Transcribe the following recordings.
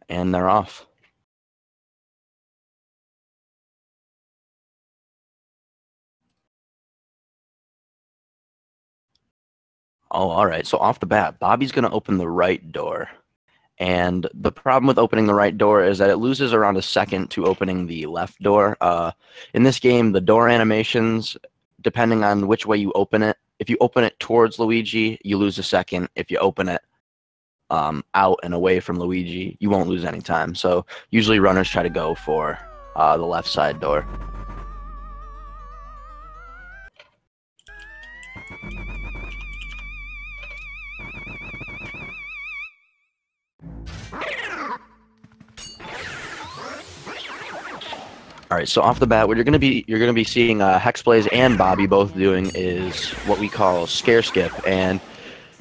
and they're off. Oh, all right. So off the bat, Bobby's going to open the right door. And the problem with opening the right door is that it loses around a second to opening the left door. In this game, the door animations, depending on which way you open it, if you open it towards Luigi, you lose a second. If you open it out and away from Luigi, you won't lose any time. So usually runners try to go for the left side door. All right, so off the bat, what you're gonna be seeing HexBlaze and Bobby both doing is what we call scare skip, and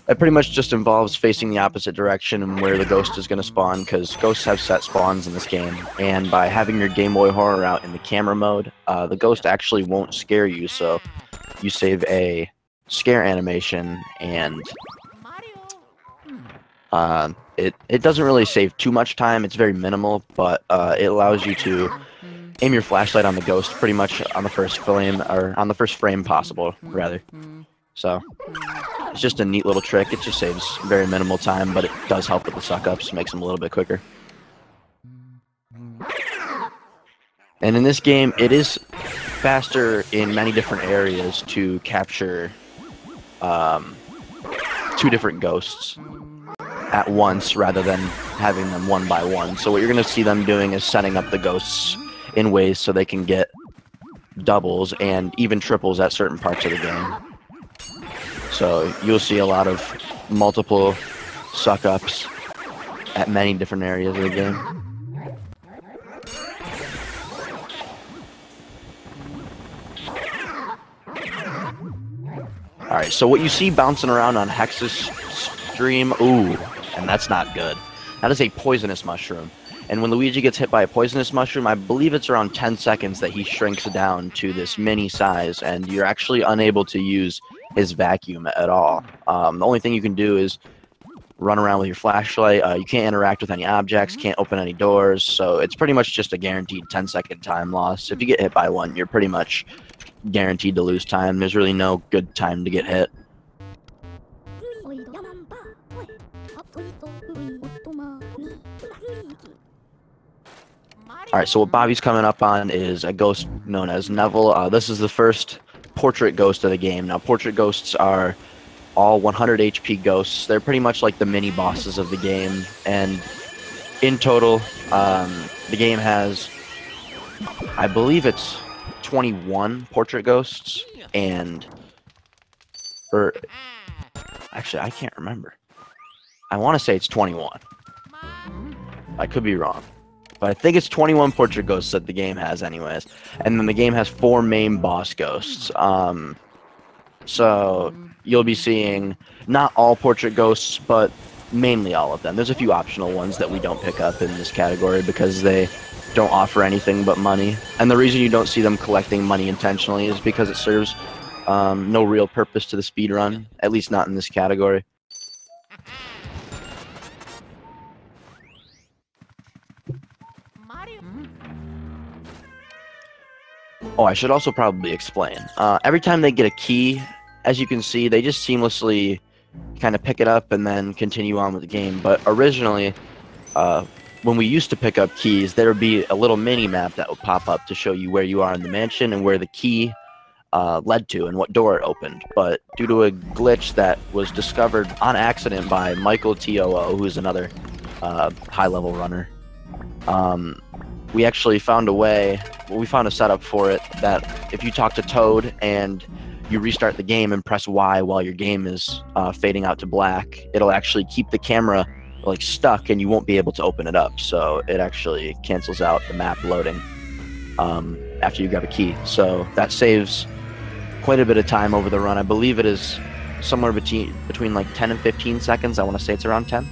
it pretty much just involves facing the opposite direction and where the ghost is gonna spawn, because ghosts have set spawns in this game, and by having your Game Boy Horror out in the camera mode, the ghost actually won't scare you, so you save a scare animation, and it doesn't really save too much time. It's very minimal, but it allows you to aim your flashlight on the ghost pretty much on the first frame, or on the first frame possible, rather. So it's just a neat little trick. It just saves very minimal time, but it does help with the suck-ups, makes them a little bit quicker. And in this game, it is faster in many different areas to capture 2 different ghosts at once rather than having them one by one. So what you're going to see them doing is setting up the ghosts in ways so they can get doubles and even triples at certain parts of the game. So you'll see a lot of multiple suck-ups at many different areas of the game. Alright, so what you see bouncing around on Hex's stream, ooh, and that's not good. That is a poisonous mushroom. And when Luigi gets hit by a poisonous mushroom, I believe it's around 10 seconds that he shrinks down to this mini size, and you're actually unable to use his vacuum at all. The only thing you can do is run around with your flashlight. You can't interact with any objects, can't open any doors, so it's pretty much just a guaranteed 10-second time loss. If you get hit by one, you're pretty much guaranteed to lose time. There's really no good time to get hit. Alright, so what Bobby's coming up on is a ghost known as Neville. This is the first portrait ghost of the game. Now, portrait ghosts are all 100 HP ghosts. They're pretty much like the mini bosses of the game. And in total, the game has, I believe it's 21 portrait ghosts. Actually, I can't remember. I want to say it's 21. I could be wrong. But I think it's 21 portrait ghosts that the game has anyways. And then the game has 4 main boss ghosts. So you'll be seeing not all portrait ghosts, but mainly all of them. There's a few optional ones that we don't pick up in this category because they don't offer anything but money. And the reason you don't see them collecting money intentionally is because it serves no real purpose to the speedrun, at least not in this category. Oh, I should also probably explain. Every time they get a key, as you can see, they just seamlessly kind of pick it up and then continue on with the game. But originally, when we used to pick up keys, there would be a little mini-map that would pop up to show you where you are in the mansion and where the key led to and what door it opened. But due to a glitch that was discovered on accident by Michael TOO, who is another high-level runner, we actually found a way, we found a setup for it that if you talk to Toad and you restart the game and press Y while your game is fading out to black, it'll actually keep the camera like stuck and you won't be able to open it up. So it actually cancels out the map loading after you grab a key. So that saves quite a bit of time over the run. I believe it is somewhere between like 10 and 15 seconds. I want to say it's around 10.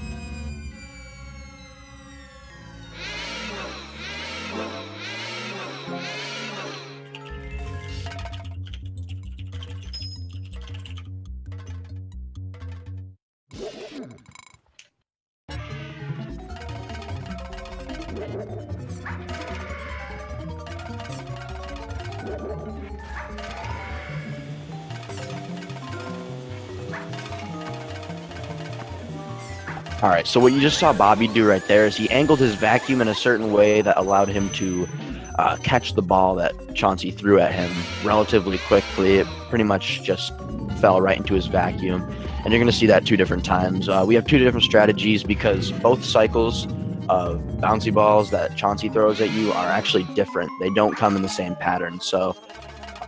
All right, so what you just saw Bobby do right there is he angled his vacuum in a certain way that allowed him to catch the ball that Chauncey threw at him relatively quickly. It pretty much just fell right into his vacuum, and you're going to see that 2 different times. We have 2 different strategies because both cycles of bouncy balls that Chauncey throws at you are actually different. They don't come in the same pattern. So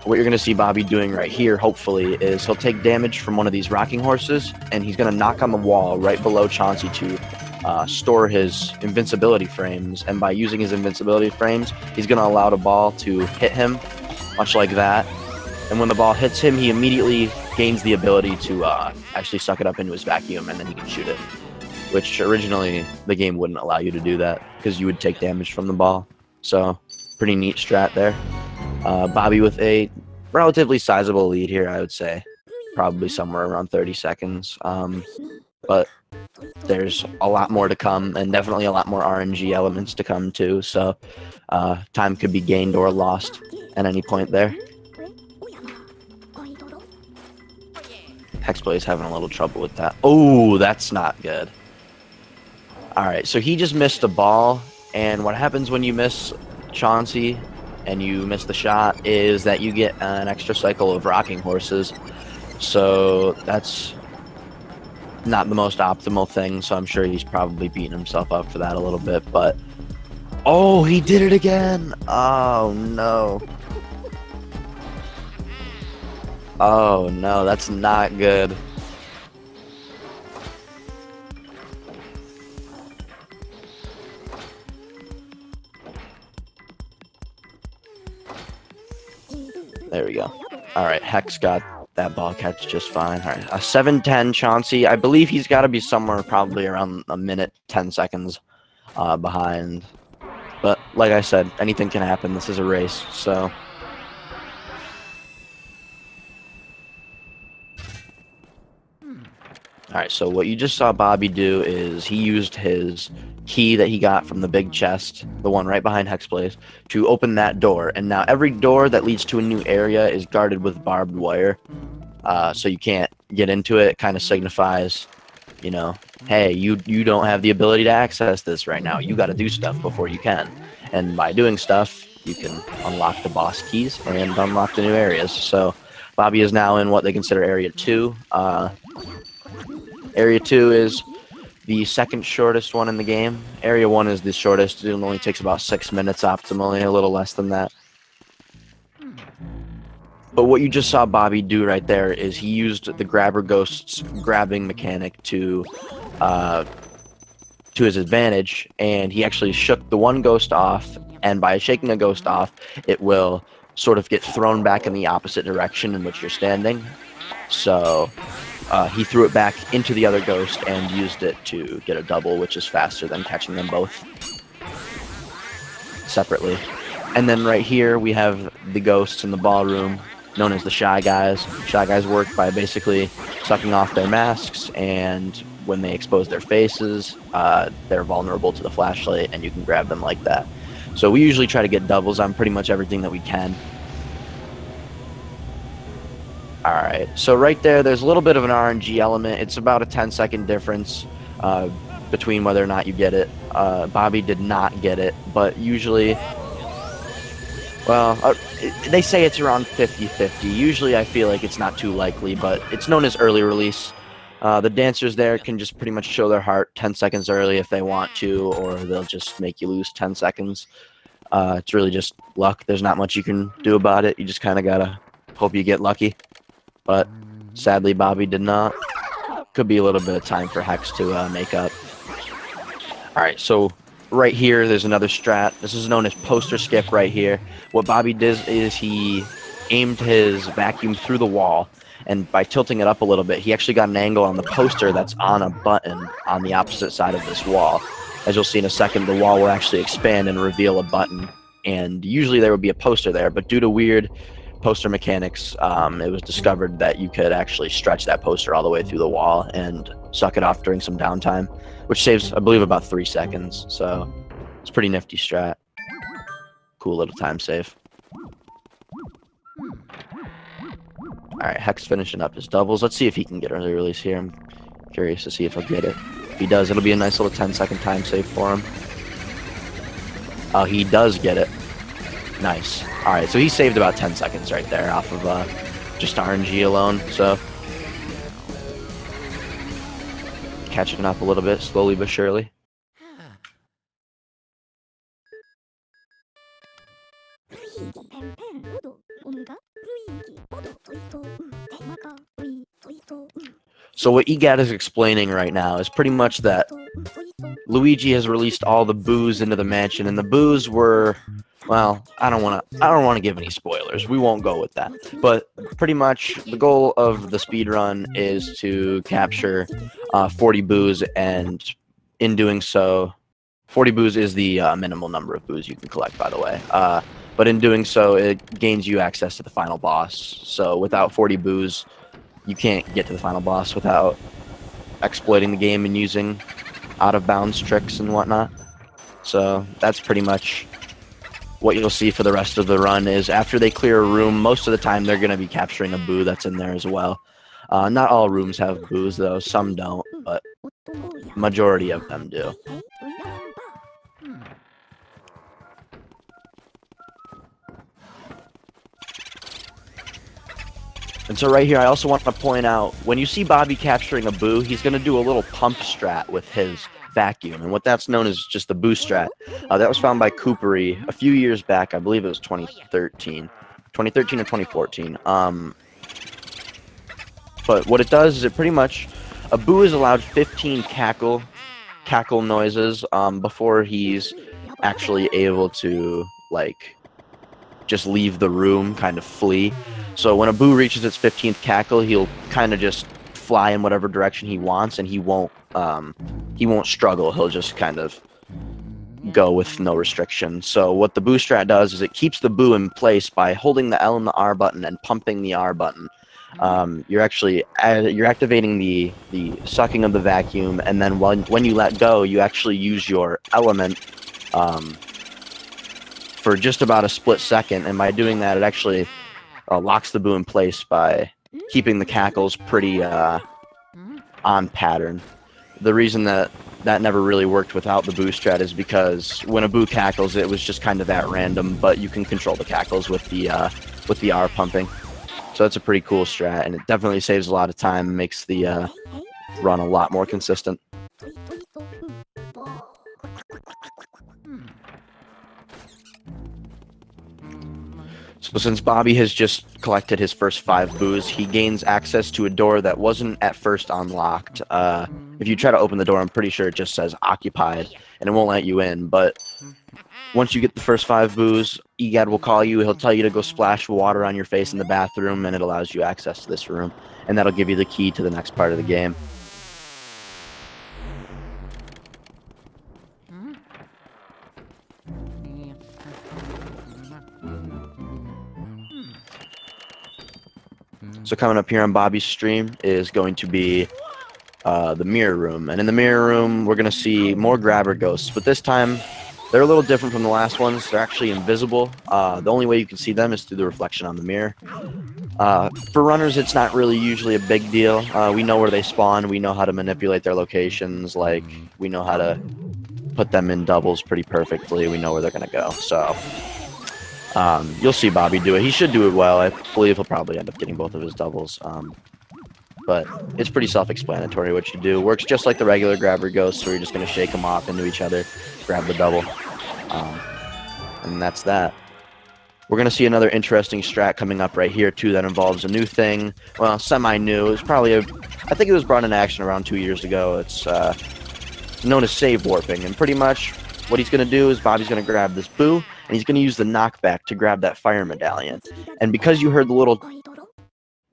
what you're going to see Bobby doing right here, hopefully, is he'll take damage from one of these rocking horses, and he's going to knock on the wall right below Chauncey to store his invincibility frames. And by using his invincibility frames, he's going to allow the ball to hit him, much like that. And when the ball hits him, he immediately gains the ability to actually suck it up into his vacuum, and then he can shoot it, which originally the game wouldn't allow you to do that because you would take damage from the ball. So pretty neat strat there. Bobby with a relatively sizable lead here, I would say. Probably somewhere around 30 seconds. But there's a lot more to come, and definitely a lot more RNG elements to come too. So time could be gained or lost at any point there. HexBlaze having a little trouble with that. Oh, that's not good. Alright, so he just missed a ball, and what happens when you miss Chauncey and you miss the shot is that you get an extra cycle of rocking horses. So that's not the most optimal thing, so I'm sure he's probably beating himself up for that a little bit, but oh, he did it again. Oh no. Oh no, that's not good. There we go. All right, Hex got that ball catch just fine. All right, a 7-10 Chauncey. I believe he's got to be somewhere probably around a minute, 10 seconds behind. But like I said, anything can happen. This is a race, so. All right, so what you just saw Bobby do is he used his key that he got from the big chest, the one right behind HexBlaze, to open that door. And now every door that leads to a new area is guarded with barbed wire, so you can't get into it. It kind of signifies, you know, hey, you don't have the ability to access this right now. You got to do stuff before you can. And by doing stuff, you can unlock the boss keys and unlock the new areas. So Bobby is now in what they consider Area 2. Area 2 is the second shortest one in the game. Area 1 is the shortest. It only takes about 6 minutes optimally, a little less than that. But what you just saw Bobby do right there is he used the grabber ghost's grabbing mechanic to his advantage, and he actually shook the one ghost off, and by shaking a ghost off, it will sort of get thrown back in the opposite direction in which you're standing. So he threw it back into the other ghost and used it to get a double, which is faster than catching them both separately. And then right here we have the ghosts in the ballroom, known as the Shy Guys. Shy Guys work by basically sucking off their masks, and when they expose their faces, they're vulnerable to the flashlight, and you can grab them like that. So we usually try to get doubles on pretty much everything that we can. Alright, so right there's a little bit of an RNG element. It's about a 10-second difference between whether or not you get it. Bobby did not get it, but usually, well, they say it's around 50-50. Usually I feel like it's not too likely, but it's known as early release. The dancers there can just pretty much show their heart 10 seconds early if they want to, or they'll just make you lose 10 seconds. It's really just luck. There's not much you can do about it. You just kind of gotta hope you get lucky. But sadly, Bobby did not. Could be a little bit of time for Hex to make up. Alright, so right here, there's another strat. This is known as poster skip right here. What Bobby does is he aimed his vacuum through the wall, and by tilting it up a little bit, he actually got an angle on the poster that's on a button on the opposite side of this wall. As you'll see in a second, the wall will actually expand and reveal a button. And usually there would be a poster there, but due to weird poster mechanics, it was discovered that you could actually stretch that poster all the way through the wall and suck it off during some downtime, which saves, I believe, about 3 seconds. So It's a pretty nifty strat. Cool little time save. Alright, Hex finishing up his doubles. Let's see if he can get early release here. I'm curious to see if he'll get it. If he does, it'll be a nice little 10-second time save for him. Oh, he does get it. Nice. Alright, so he saved about 10 seconds right there off of just RNG alone. So, catching up a little bit, slowly but surely. So what EGAD is explaining right now is pretty much that Luigi has released all the boos into the mansion, and the boos were, well, I don't want to give any spoilers. We won't go with that. But pretty much the goal of the speed run is to capture 40 boos, and in doing so, 40 boos is the minimal number of boos you can collect, by the way. But in doing so, it gains you access to the final boss. So without 40 boos, you can't get to the final boss without exploiting the game and using out-of-bounds tricks and whatnot. So that's pretty much what you'll see for the rest of the run. Is after they clear a room, most of the time they're going to be capturing a boo that's in there as well. Not all rooms have boos, though. Some don't, but majority of them do. And so right here, I also want to point out, when you see Bobby capturing a boo, he's going to do a little pump strat with his vacuum. And what that's known as just the boo strat. That was found by Coopery a few years back. I believe it was 2013. 2013 or 2014. But what it does is it pretty much, a boo is allowed 15 cackle noises before he's actually able to, like, just leave the room, kind of flee. So when a boo reaches its 15th cackle, he'll kind of just fly in whatever direction he wants, and he won't struggle. He'll just kind of go with no restriction. So what the boo strat does is it keeps the boo in place by holding the L and the R button and pumping the R button. You're activating the sucking of the vacuum, and then when you let go, you actually use your element for just about a split second, and by doing that, it actually locks the boo in place by keeping the cackles pretty on pattern. The reason that never really worked without the boo strat is because when a boo cackles, it was just kind of at random, but you can control the cackles with the R pumping. So that's a pretty cool strat, and it definitely saves a lot of time and makes the run a lot more consistent. So since Bobby has just collected his first 5 boos, he gains access to a door that wasn't at first unlocked. If you try to open the door, I'm pretty sure it just says occupied, and it won't let you in. But once you get the first 5 boos, EGAD will call you. He'll tell you to go splash water on your face in the bathroom, and it allows you access to this room. And that'll give you the key to the next part of the game. So coming up here on Bobby's stream is going to be the mirror room. And in the mirror room, we're going to see more grabber ghosts. But this time, they're a little different from the last ones. They're actually invisible. The only way you can see them is through the reflection on the mirror. For runners, it's not really usually a big deal. We know where they spawn. We know how to manipulate their locations. Like, we know how to put them in doubles pretty perfectly. We know where they're going to go. So you'll see Bobby do it. He should do it well. I believe he'll probably end up getting both of his doubles. But it's pretty self-explanatory what you do. Works just like the regular grabber ghosts, where you're just going to shake them off into each other, grab the double. And that's that. We're going to see another interesting strat coming up right here, too, that involves a new thing. Well, semi-new. It was probably I think it was brought into action around 2 years ago. It's known as save warping. And pretty much what he's going to do is Bobby's going to grab this boo, and he's going to use the knockback to grab that fire medallion. And because you heard the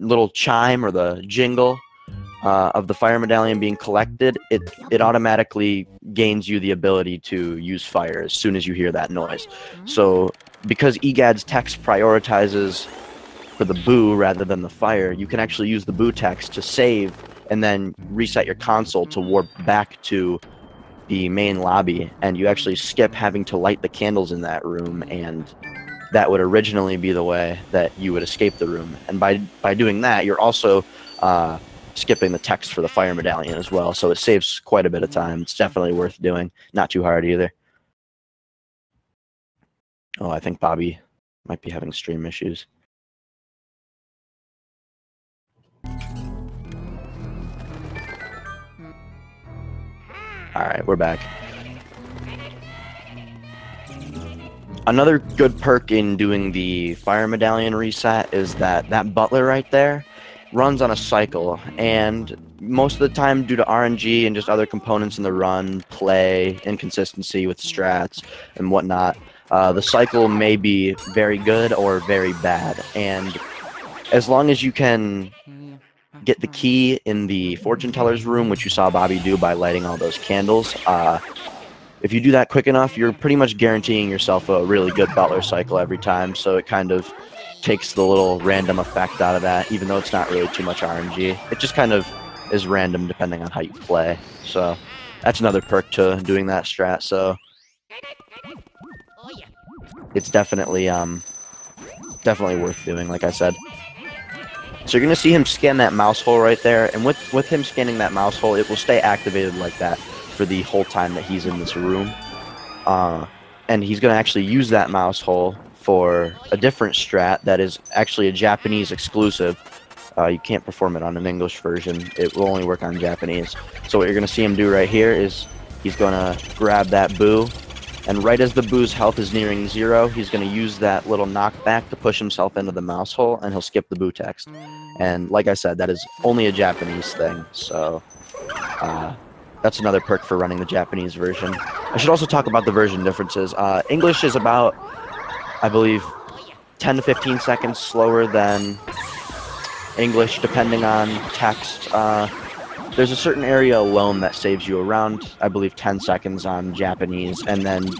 little chime or the jingle of the fire medallion being collected, it automatically gains you the ability to use fire as soon as you hear that noise. So because EGAD's text prioritizes for the boo rather than the fire, you can actually use the boo text to save and then reset your console to warp back to the main lobby, and you actually skip having to light the candles in that room, and that would originally be the way that you would escape the room. And by doing that, you're also skipping the text for the fire medallion as well, so it saves quite a bit of time. It's definitely worth doing. Not too hard either. Oh, I think Bobby might be having stream issues. Alright, we're back. Another good perk in doing the fire medallion reset is that butler right there runs on a cycle, and most of the time, due to RNG and just other components in the run, play, inconsistency with strats and whatnot, the cycle may be very good or very bad. And as long as you can get the key in the fortune teller's room, which you saw Bobby do by lighting all those candles, if you do that quick enough, you're pretty much guaranteeing yourself a really good butler cycle every time, so it kind of takes the little random effect out of that, even though it's not really too much RNG. It just kind of is random depending on how you play. So that's another perk to doing that strat, so it's definitely worth doing, like I said. So you're going to see him scan that mouse hole right there, and with him scanning that mouse hole, it will stay activated like that for the whole time that he's in this room. And he's going to actually use that mouse hole for a different strat that is actually a Japanese exclusive. You can't perform it on an English version. It will only work on Japanese. So what you're going to see him do right here is he's going to grab that boo, and right as the boo's health is nearing 0, he's going to use that little knockback to push himself into the mouse hole, and he'll skip the boo text. And like I said, that is only a Japanese thing, so that's another perk for running the Japanese version. I should also talk about the version differences. English is about, I believe, 10 to 15 seconds slower than English, depending on text. There's a certain area alone that saves you around, I believe, 10 seconds on Japanese, and then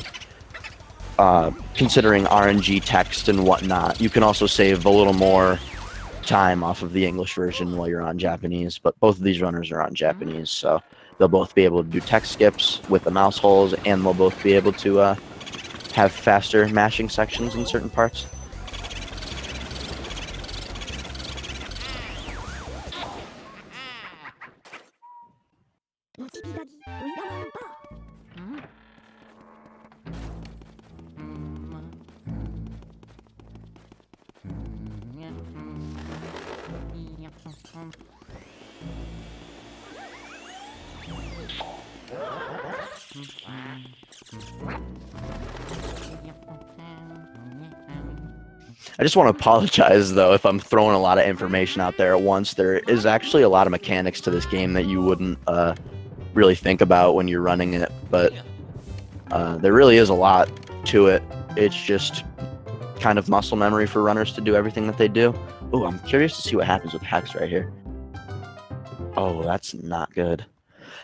considering RNG text and whatnot, you can also save a little more time off of the English version while you're on Japanese, but both of these runners are on Japanese, so they'll both be able to do text skips with the mouse holes, and they'll both be able to have faster mashing sections in certain parts. I just want to apologize, though, if I'm throwing a lot of information out there at once. There is actually a lot of mechanics to this game that you wouldn't really think about when you're running it, but there really is a lot to it. It's just kind of muscle memory for runners to do everything that they do. Oh, I'm curious to see what happens with Hex right here. Oh, that's not good.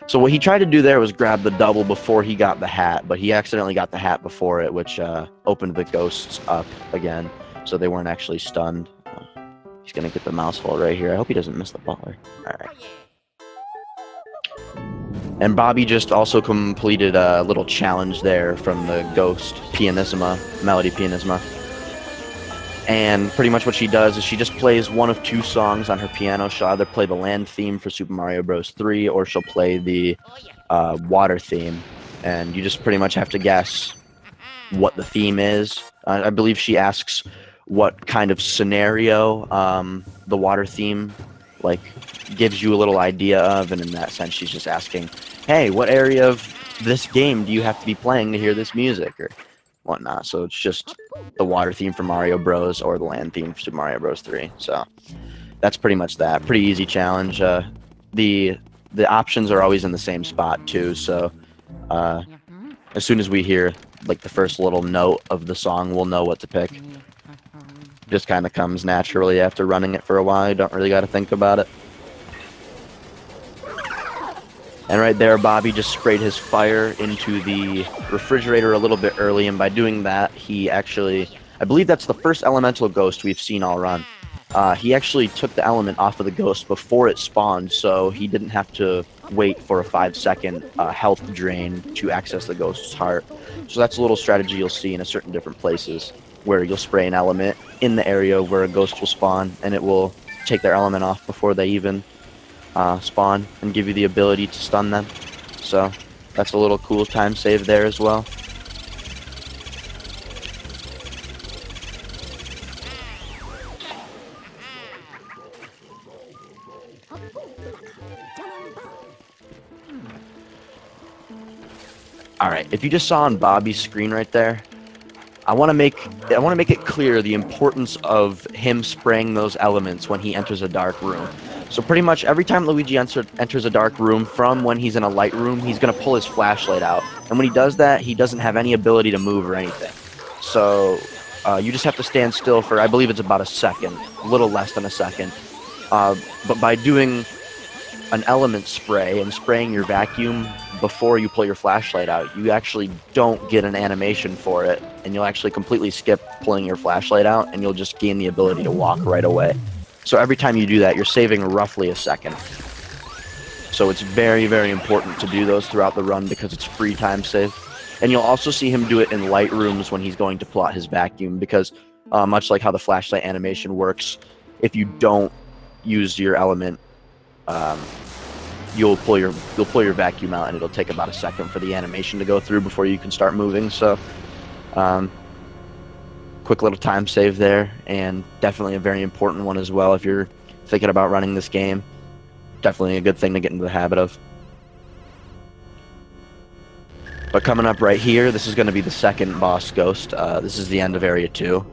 So what he tried to do there was grab the double before he got the hat, but he accidentally got the hat before it, which opened the ghosts up again, so they weren't actually stunned. He's going to get the mouse hole right here. I hope he doesn't miss the butler. All right. And Bobby just also completed a little challenge there from the Ghost Pianissima, Melody Pianissima. And pretty much what she does is she just plays one of 2 songs on her piano. She'll either play the land theme for Super Mario Bros. 3, or she'll play the water theme. And you just pretty much have to guess what the theme is. I believe she asks what kind of scenario the water theme gives you a little idea of, and in that sense she's just asking, hey, what area of this game do you have to be playing to hear this music, or whatnot. So it's just the water theme for Mario Bros. Or the land theme for Super Mario Bros. 3. So that's pretty much that. Pretty easy challenge. The options are always in the same spot too, so as soon as we hear the first little note of the song, we'll know what to pick. Just kind of comes naturally after running it for a while. You don't really got to think about it. And right there, Bobby just sprayed his fire into the refrigerator a little bit early, and by doing that, he actually, I believe that's the first elemental ghost we've seen all run. He actually took the element off of the ghost before it spawned, so he didn't have to wait for a 5-second health drain to access the ghost's heart. So that's a little strategy you'll see in certain different places, where you'll spray an element in the area where a ghost will spawn, and it will take their element off before they even spawn and give you the ability to stun them. So that's a little cool time save there as well. Alright, if you just saw on Bobby's screen right there, I want to make it clear the importance of him spraying those elements when he enters a dark room. So pretty much every time Luigi enters a dark room from when he's in a light room, he's going to pull his flashlight out. And when he does that, he doesn't have any ability to move or anything. So you just have to stand still for, I believe it's about a second, a little less than a second. But by doing an element spray and spraying your vacuum before you pull your flashlight out, you actually don't get an animation for it, and you'll actually completely skip pulling your flashlight out, and you'll just gain the ability to walk right away. So every time you do that, you're saving roughly a second. So it's very, very important to do those throughout the run because it's free time save. And you'll also see him do it in light rooms when he's going to pull out his vacuum, because much like how the flashlight animation works, if you don't use your element, you'll pull your vacuum out, and it'll take about a second for the animation to go through before you can start moving. So quick little time save there, and definitely a very important one as well if you're thinking about running this game. Definitely a good thing to get into the habit of. But coming up right here, this is going to be the second boss ghost. This is the end of Area 2.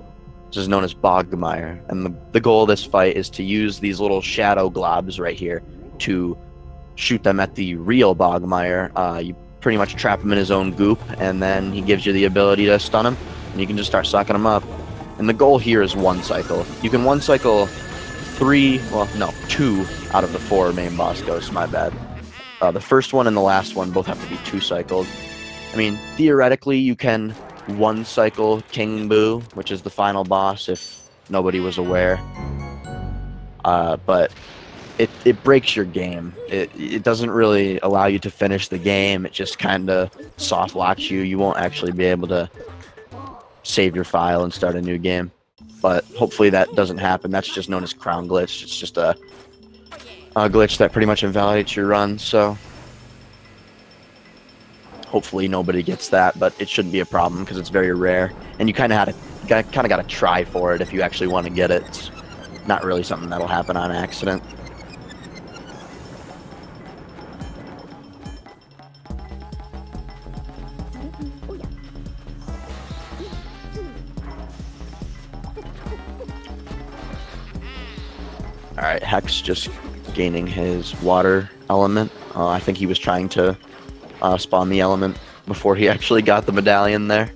This is known as Bogmire, and the goal of this fight is to use these little shadow globs right here to shoot them at the real Bogmire. You pretty much trap him in his own goop, and then he gives you the ability to stun him, and you can just start sucking him up. And the goal here is one cycle. You can one cycle two out of the 4 main boss ghosts, my bad. The first one and the last one both have to be 2 cycled. I mean, theoretically, you can one cycle King Boo, which is the final boss, if nobody was aware. But it breaks your game. It doesn't really allow you to finish the game. It just kind of soft locks you. You won't actually be able to save your file and start a new game. But hopefully that doesn't happen. That's just known as crown glitch. It's just a glitch that pretty much invalidates your run. So hopefully nobody gets that, but it shouldn't be a problem because it's very rare. And you kind of got to try for it if you actually want to get it. It's not really something that'll happen on accident. Alright, Hex just gaining his water element. I think he was trying to spawn the element before he actually got the medallion there.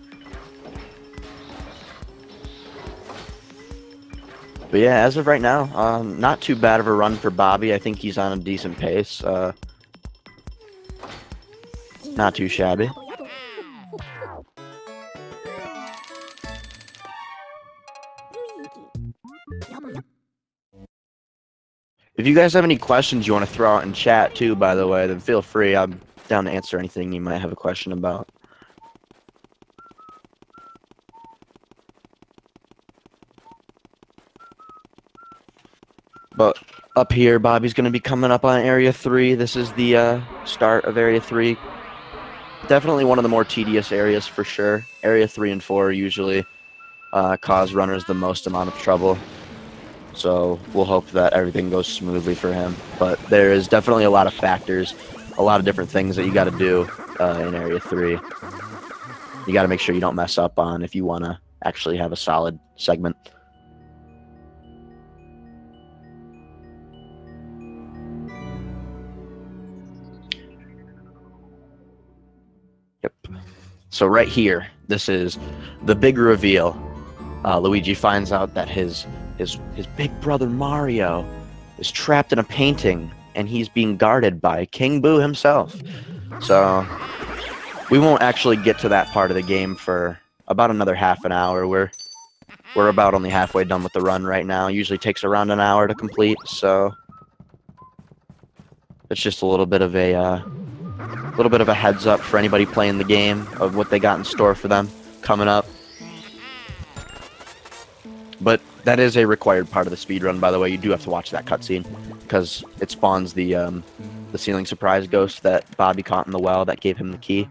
But yeah, as of right now, not too bad of a run for Bobby. I think he's on a decent pace. Not too shabby. If you guys have any questions you want to throw out in chat too, by the way, then feel free. I'm down to answer anything you might have a question about. But up here, Bobby's going to be coming up on Area 3. This is the start of Area 3. Definitely one of the more tedious areas for sure. Area 3 and 4 usually cause runners the most amount of trouble. So we'll hope that everything goes smoothly for him. But there is definitely a lot of factors, a lot of different things that you got to do in Area 3. You got to make sure you don't mess up on if you want to actually have a solid segment. Yep. So right here, this is the big reveal. Luigi finds out that his big brother Mario is trapped in a painting, and he's being guarded by King Boo himself. So we won't actually get to that part of the game for about another half an hour. We're about only halfway done with the run right now. It usually takes around an hour to complete, so It's just a little bit of a heads up for anybody playing the game of what they got in store for them coming up. But that is a required part of the speedrun, by the way. You do have to watch that cutscene because it spawns the ceiling surprise ghost that Bobby caught in the well that gave him the key.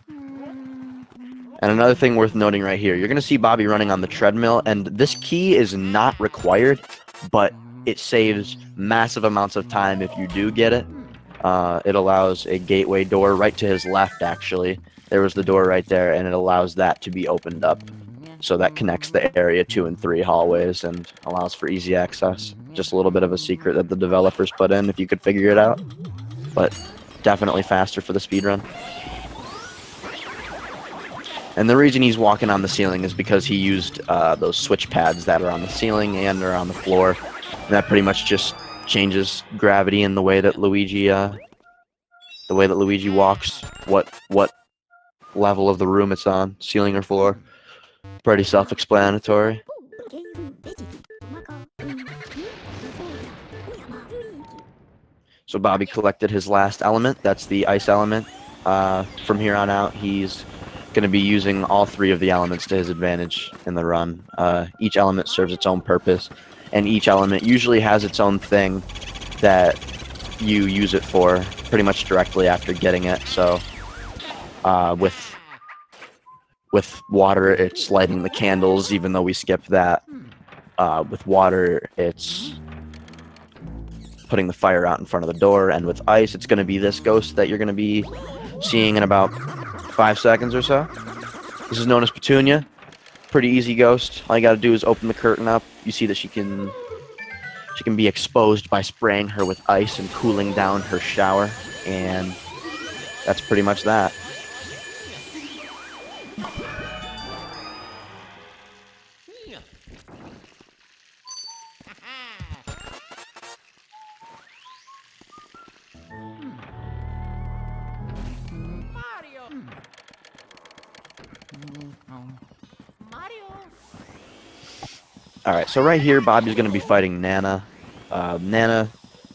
And another thing worth noting right here, you're going to see Bobby running on the treadmill, and this key is not required, but it saves massive amounts of time if you do get it. It allows a gateway door right to his left, actually. There was the door right there, and it allows that to be opened up. So that connects the area 2 and 3 hallways and allows for easy access. Just a little bit of a secret that the developers put in if you could figure it out. But definitely faster for the speedrun. And the reason he's walking on the ceiling is because he used those switch pads that are on the ceiling and are on the floor. And that pretty much just changes gravity in the way that Luigi walks, what level of the room it's on, ceiling or floor. Pretty self-explanatory. So Bobby collected his last element. That's the ice element. From here on out, he's going to be using all 3 of the elements to his advantage in the run. Each element serves its own purpose, and each element usually has its own thing that you use it for pretty much directly after getting it. So with water, it's lighting the candles, even though we skipped that. With water, it's putting the fire out in front of the door, and with ice, it's going to be this ghost that you're going to be seeing in about 5 seconds or so. This is known as Petunia. Pretty easy ghost. All you got to do is open the curtain up. You see that she can be exposed by spraying her with ice and cooling down her shower, and that's pretty much that. Alright, so right here, Bobby's going to be fighting Nana. Nana,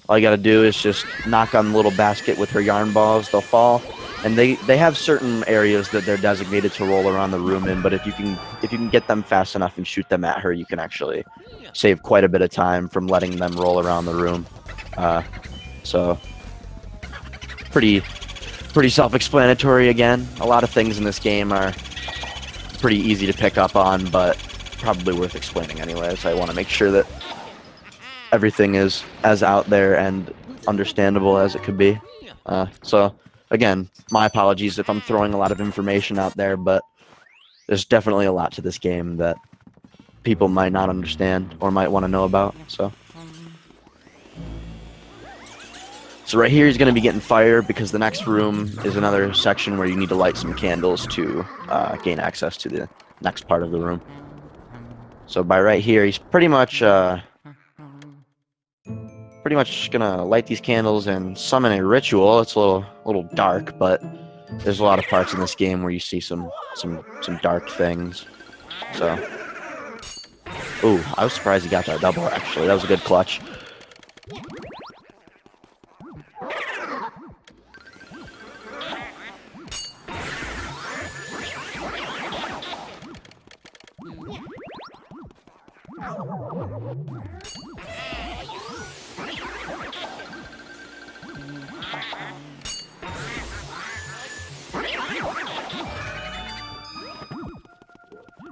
all you got to do is just knock on the little basket with her yarn balls. They'll fall, and they have certain areas that they're designated to roll around the room in, but if you can get them fast enough and shoot them at her, you can actually save quite a bit of time from letting them roll around the room. So, pretty self-explanatory again. A lot of things in this game are pretty easy to pick up on, but probably worth explaining anyways. I want to make sure that everything is as out there and understandable as it could be. So, again, my apologies if I'm throwing a lot of information out there, but there's definitely a lot to this game that people might not understand or might want to know about. So right here he's going to be getting fire because the next room is another section where you need to light some candles to gain access to the next part of the room. So by right here, he's pretty much gonna light these candles and summon a ritual. It's a little dark, but there's a lot of parts in this game where you see some dark things. So, ooh, I was surprised he got that double. Actually, that was a good clutch.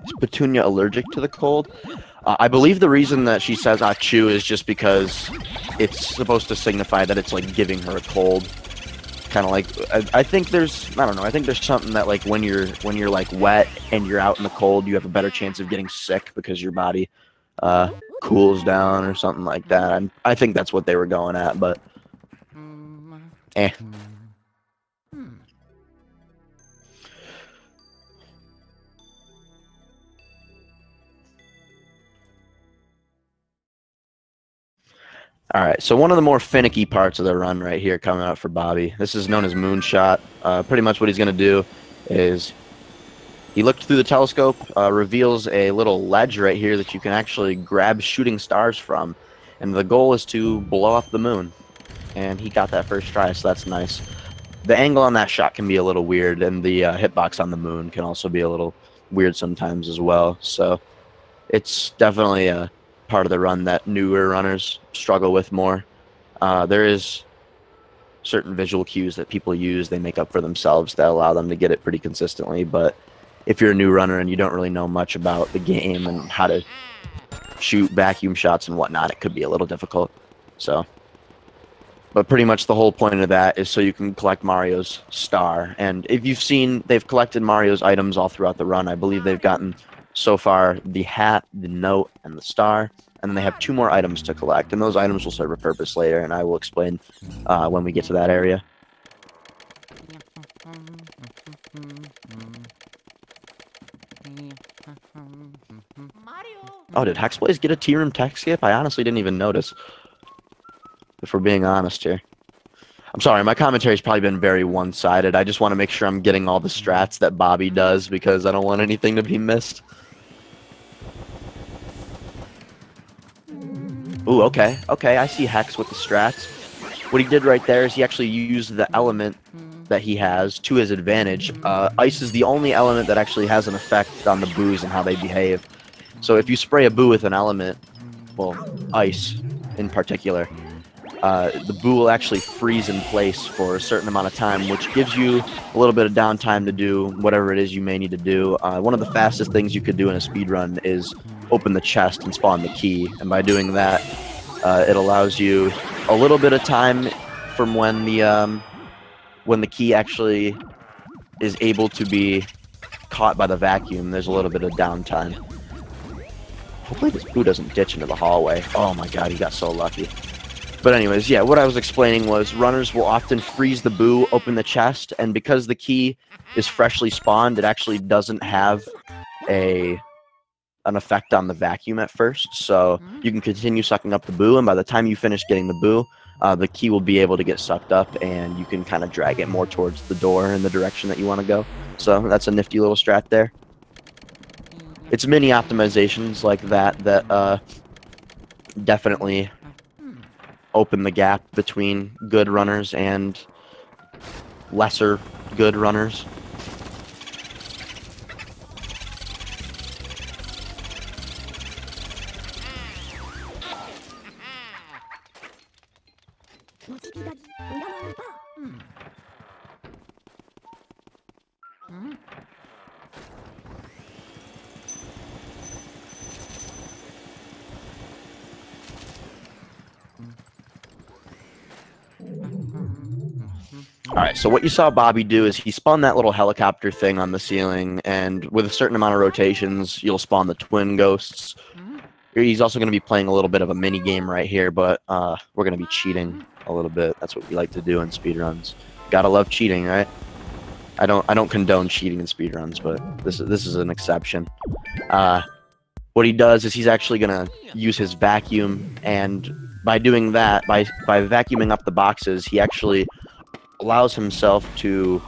Is Petunia allergic to the cold? I believe the reason that she says achoo is just because it's supposed to signify that it's like giving her a cold. Kind of like, I think there's, I don't know, I think there's something that like when you're like wet and you're out in the cold, you have a better chance of getting sick because your body cools down or something like that. I think that's what they were going at, but eh. Alright, so one of the more finicky parts of the run right here coming up for Bobby. This is known as Moonshot. Pretty much what he's going to do is he looked through the telescope, reveals a little ledge right here that you can actually grab shooting stars from. And the goal is to blow up the moon. and he got that first try, so that's nice. The angle on that shot can be a little weird, and the hitbox on the moon can also be a little weird sometimes as well. So it's definitely a part of the run that newer runners struggle with more. There is certain visual cues that people use, they make up for themselves that allow them to get it pretty consistently, but if you're a new runner and you don't really know much about the game and how to shoot vacuum shots and whatnot, it could be a little difficult. So, but pretty much the whole point of that is so you can collect Mario's star. And if you've seen, they've collected Mario's items all throughout the run. I believe they've gotten so far the hat, the note, and the star. And then they have 2 more items to collect. And those items will serve a purpose later, and I will explain when we get to that area. Oh, did HexBlaze get a T-Room tech skip? I honestly didn't even notice, if we're being honest here. I'm sorry, my commentary's probably been very one-sided. I just want to make sure I'm getting all the strats that Bobby does because I don't want anything to be missed. Ooh, okay, I see Hex with the strats. What he did right there is he actually used the element that he has to his advantage. Ice is the only element that actually has an effect on the boos and how they behave. So if you spray a boo with an element, well, ice in particular, the boo will actually freeze in place for a certain amount of time, which gives you a little bit of downtime to do whatever it is you may need to do. One of the fastest things you could do in a speedrun is open the chest and spawn the key, and by doing that, it allows you a little bit of time from when the key actually is able to be caught by the vacuum. There's a little bit of downtime. Hopefully this boo doesn't ditch into the hallway. Oh my god, he got so lucky. But anyways, yeah, what I was explaining was runners will often freeze the boo, open the chest, and because the key is freshly spawned, it actually doesn't have an effect on the vacuum at first. So you can continue sucking up the boo, and by the time you finish getting the boo, the key will be able to get sucked up, and you can kind of drag it more towards the door in the direction that you want to go. So that's a nifty little strat there. It's mini optimizations like that that definitely open the gap between good runners and lesser good runners. Alright, so what you saw Bobby do is he spun that little helicopter thing on the ceiling, and with a certain amount of rotations, you'll spawn the twin ghosts. He's also going to be playing a little bit of a mini game right here, but we're going to be cheating a little bit. That's what we like to do in speedruns. Gotta love cheating, right? I don't condone cheating in speedruns, but this is an exception. What he does is he's actually going to use his vacuum, and by doing that, by vacuuming up the boxes, he actually allows himself to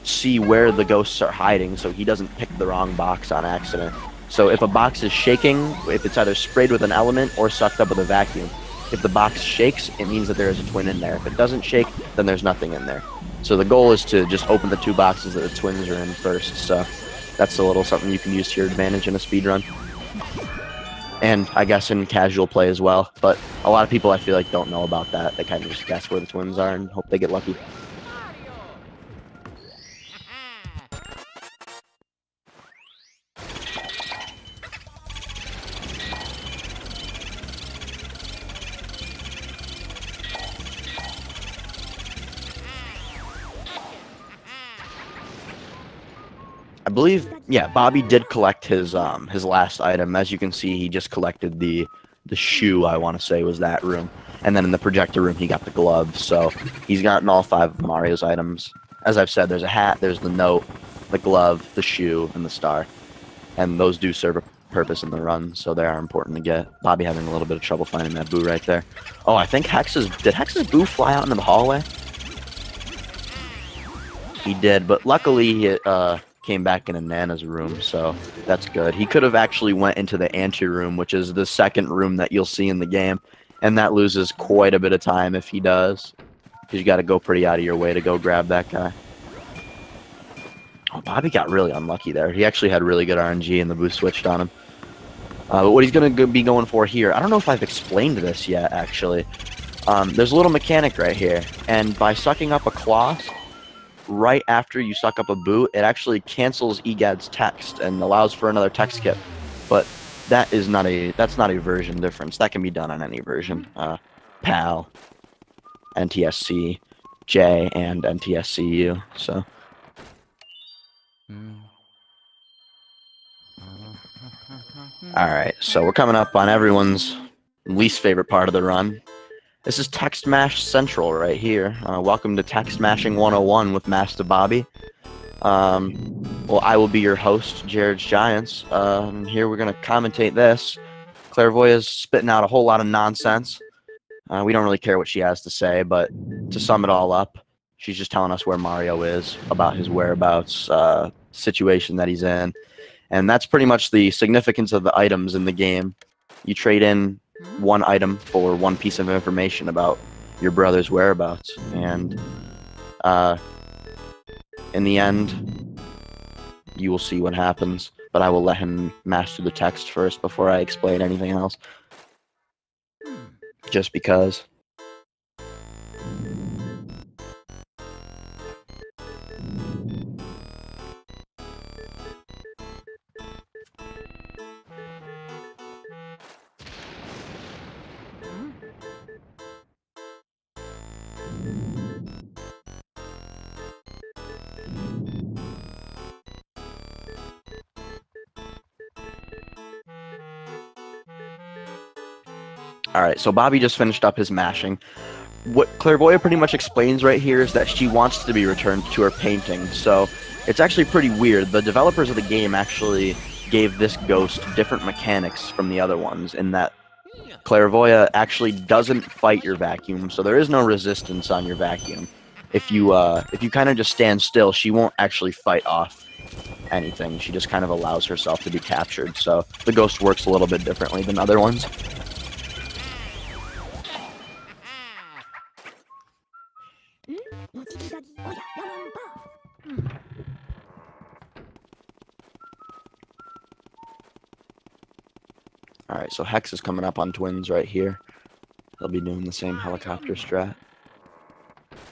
see where the ghosts are hiding, so he doesn't pick the wrong box on accident. So if a box is shaking, if it's either sprayed with an element or sucked up with a vacuum, if the box shakes, it means that there is a twin in there. If it doesn't shake, then there's nothing in there. So the goal is to just open the 2 boxes that the twins are in first. So that's a little something you can use to your advantage in a speedrun. And I guess in casual play as well. But a lot of people I feel like don't know about that. They kind of just guess where the twins are and hope they get lucky. I believe, yeah, Bobby did collect his last item. As you can see, he just collected the shoe, I want to say, was that room. And then in the projector room, he got the glove. So he's gotten all 5 of Mario's items. As I've said, there's a hat, there's the note, the glove, the shoe, and the star. And those do serve a purpose in the run, so they are important to get. Bobby having a little bit of trouble finding that boo right there. Oh, I think did Hex's boo fly out into the hallway? He did, but luckily he came back in Nana's room, so that's good. He could have actually went into the ante room, which is the second room that you'll see in the game, And that loses quite a bit of time if he does. Because you got to go pretty out of your way to go grab that guy. Oh, Bobby got really unlucky there. He actually had really good RNG and the boost switched on him. But what he's going to be going for here, I don't know if I've explained this yet, actually. There's a little mechanic right here. And by sucking up a cloth, right after you suck up a boot, it actually cancels EGAD's text and allows for another text skip. But that's not a version difference. That can be done on any version. PAL, NTSC, J, and NTSCU. So. Alright, so we're coming up on everyone's least favorite part of the run. This is Text Mash Central right here. Welcome to Text Mashing 101 with Mastahbobby. Well, I will be your host, Jared's Giants. And here we're going to commentate this. Clairvoya's spitting out a whole lot of nonsense. We don't really care what she has to say, but to sum it all up, she's just telling us where Mario is, about his whereabouts, situation that he's in. And that's pretty much the significance of the items in the game. You trade in one item for one piece of information about your brother's whereabouts. And in the end, you will see what happens. But I will let him master the text first before I explain anything else. Just because. Alright, so Bobby just finished up his mashing. What Clairvoya pretty much explains right here is that she wants to be returned to her painting, so it's actually pretty weird. The developers of the game actually gave this ghost different mechanics from the other ones, in that Clairvoya actually doesn't fight your vacuum, so there is no resistance on your vacuum. If you kind of just stand still, she won't actually fight off anything. She just kind of allows herself to be captured, so the ghost works a little bit differently than other ones. Alright, so Hex is coming up on twins right here. They'll be doing the same helicopter strat.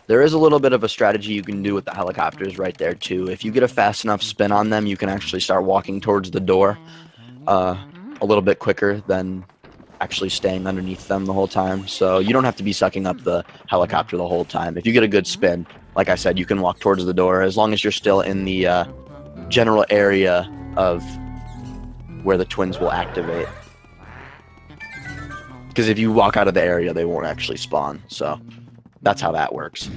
There is a little bit of a strategy you can do with the helicopters right there, too. If you get a fast enough spin on them, you can actually start walking towards the door a little bit quicker than actually staying underneath them the whole time. So you don't have to be sucking up the helicopter the whole time. If you get a good spin, like I said, you can walk towards the door as long as you're still in the general area of where the twins will activate. Because if you walk out of the area, they won't actually spawn. So that's how that works.